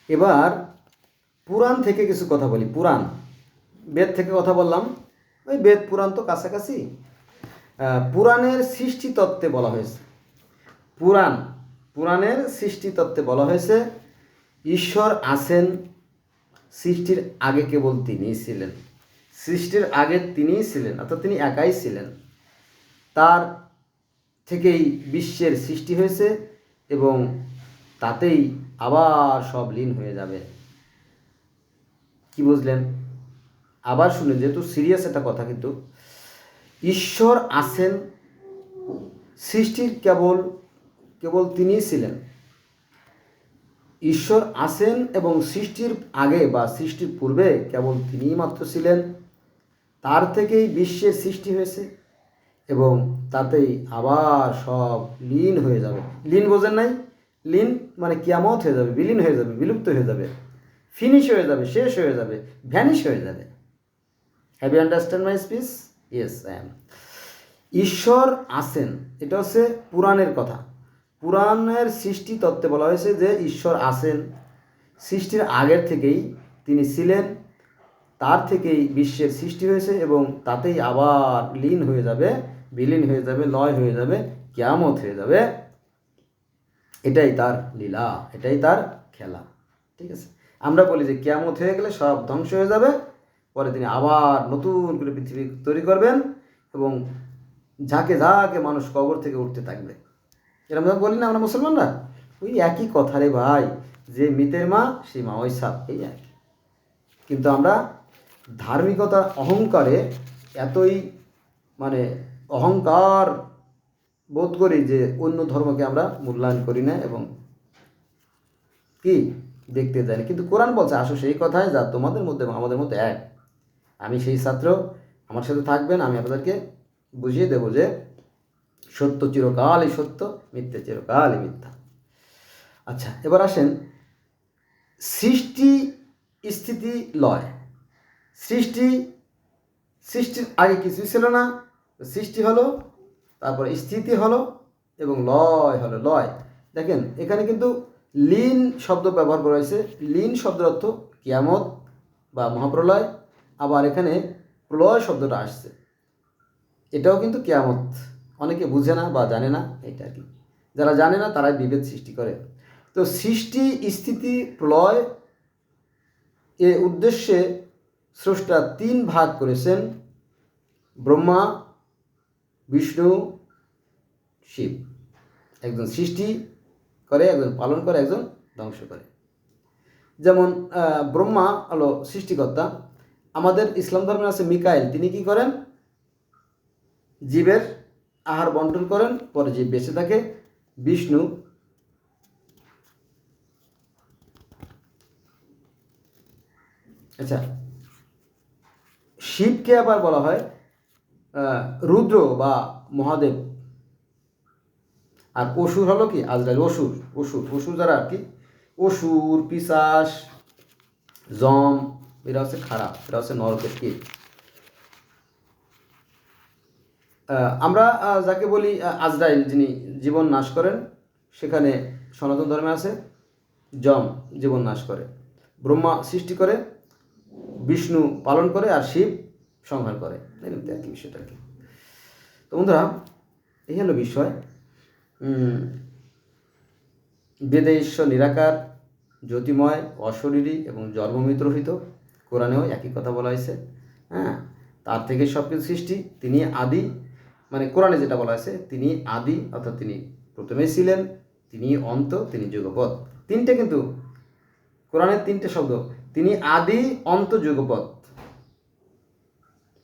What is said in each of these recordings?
এবার পুরাণ থেকে কিছু কথা বলি। পুরাণ, বেদ থেকে কথা বললাম, ওই বেদ পুরাণ তো কাছাকাছি। পুরাণের সৃষ্টি তত্ত্বে বলা হয়েছে, পুরাণের সৃষ্টি তত্ত্বে বলা হয়েছে ঈশ্বর আছেন, সৃষ্টির আগে কেবল তিনিই ছিলেন। সৃষ্টির আগে তিনিই ছিলেন, অর্থাৎ তিনি একাই ছিলেন। তার থেকেই বিশ্বের সৃষ্টি হয়েছে এবং তাতেই আবার সব লীন হয়ে যাবে। কি বুঝলেন? আবার শুনুন, যেহেতু সিরিয়াস একটা কথা, কিন্তু ঈশ্বর আছেন, সৃষ্টির কেবল তিনিই ছিলেন। ঈশ্বর আছেন এবং সৃষ্টির আগে বা সৃষ্টির পূর্বে কেবল তিনিই মাত্র ছিলেন। তার থেকেই বিশ্বের সৃষ্টি হয়েছে এবং তাতেই আবার সব লীন হয়ে যাবে। লীন বোঝেন নাই? লীন মানে কিয়ামত হয়ে যাবে, বিলীন হয়ে যাবে, বিলুপ্ত হয়ে যাবে, ফিনিশ হয়ে যাবে, শেষ হয়ে যাবে, ভ্যানিশ হয়ে যাবে। Have you understand my speech? Yes, I am. ঈশ্বর আছেন, এটা হচ্ছে পুরাণের কথা। পুরাণের সৃষ্টি তত্ত্বে বলা হয়েছে যে ঈশ্বর আছেন, সৃষ্টির আগের থেকেই তিনি ছিলেন, তার থেকেই বিশ্বের সৃষ্টি হয়েছে এবং তাতেই আবার লীন হয়ে যাবে, বিলীন হয়ে যাবে, লয় হয়ে যাবে, কিয়ামত হয়ে যাবে। এটাই তার লীলা, এটাই তার খেলা। ঠিক আছে? আমরা বলি যে কিয়ামত হয়ে গেলে সব ধ্বংস হয়ে যাবে, পরে তিনি আবার নতুন করে পৃথিবী তৈরি করবেন এবং ঝাঁকে ঝাঁকে মানুষ কবর থেকে উঠতে থাকবে। এরকম বলি না আমরা মুসলমানরা? ওই একই কথা রে ভাই, যে মিতের মা সেই মা ওই সাপ, এই আর কি। কিন্তু আমরা ধার্মিকতার অহংকারে এতই মানে অহংকার বোধ করি যে অন্য ধর্মকে আমরা মূল্যায়ন করি না এবং কি দেখতে যাই না। কিন্তু কোরআন বলছে আসো সেই কথায় যা তোমাদের মধ্যে এবং আমাদের মধ্যে এক। আমি সেই ছাত্র, আমার সাথে থাকবেন, আমি আপনাদেরকে বুঝিয়ে দেবো যে সত্য চিরকালই সত্য, মিথ্যে চিরকালই মিথ্যা। আচ্ছা, এবার আসেন সৃষ্টি স্থিতি লয়। সৃষ্টির আগে কিছুই ছিল না, সৃষ্টি হলো, তারপরে স্থিতি হলো এবং লয় হলো। লয় দেখেন, এখানে কিন্তু লীন শব্দ ব্যবহার করা হয়েছে। লীন শব্দের অর্থ কিয়ামত বা মহাপ্রলয়। আবার এখানে প্রলয় শব্দটা আসছে, এটাও কিন্তু কিয়ামত। অনেকে বুঝে না বা জানে না, এটা আর কি। যারা জানে না তারাই বিভেদ সৃষ্টি করে। তো সৃষ্টি স্থিতি প্রলয় এ উদ্দেশ্যে স্রষ্টা তিন ভাগ করেছেন: ব্রহ্মা, বিষ্ণু, শিব। একজন সৃষ্টি করে, একজন পালন করে, একজন ধ্বংস করে। যেমন ব্রহ্মা হলো সৃষ্টিকর্তা। আমাদের ইসলাম ধর্মে আছে মিকাইল, তিনি কি করেন? জীবের আহার বন্টন করেন, পরে জীব বেঁচে থাকে। বিষ্ণু আচ্ছা, শিবকে আবার বলা হয় রুদ্র বা মহাদেব। আর অসুর হলো কি? আজরাইল। অসুর যারা আর কি, অসুর, পিশাচ, যম, এরা হচ্ছে খারাপ, এরা হচ্ছে নরকের কীট। আমরা যাকে বলি আজরাইল, যিনি জীবন নাশ করেন, সেখানে সনাতন ধর্মে আছে যম জীবন নাশ করে, ব্রহ্মা সৃষ্টি করে, বিষ্ণু পালন করে, আর শিব সংহার করে। আর কি বিষয়টা আর কি। তো বন্ধুরা, এই হলো বিষয়। বেদে ঈশ্বর নিরাকার, জ্যোতিময়, অশরীরী এবং জন্মমৃত্যুরহিত। কোরআনেও একই কথা বলা হয়েছে। হ্যাঁ, তার থেকে সব কিছু সৃষ্টি, তিনি আদি। মানে কোরআনে যেটা বলা হয়েছে, তিনি আদি, অর্থাৎ তিনি প্রথমেই ছিলেন, তিনি অন্ত, তিনি যুগপৎ। তিনটে কিন্তু কোরআনের তিনটে শব্দ, তিনি আদি, অন্ত, যুগপৎ,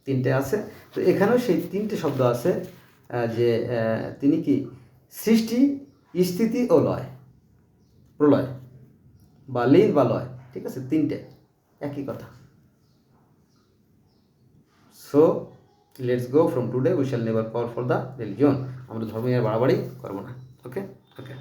তিনটে আছে। তো এখানেও সেই তিনটে শব্দ আছে যে তিনি কি? সৃষ্টি, স্থিতি ও লয়, প্রলয় বা লীন বা লয়। ঠিক আছে, তিনটে একই কথা। So let's go, from today we shall never fall for the religion. আমরা ধর্ম আর বাড়াবাড়ি করবো না। ওকে ওকে।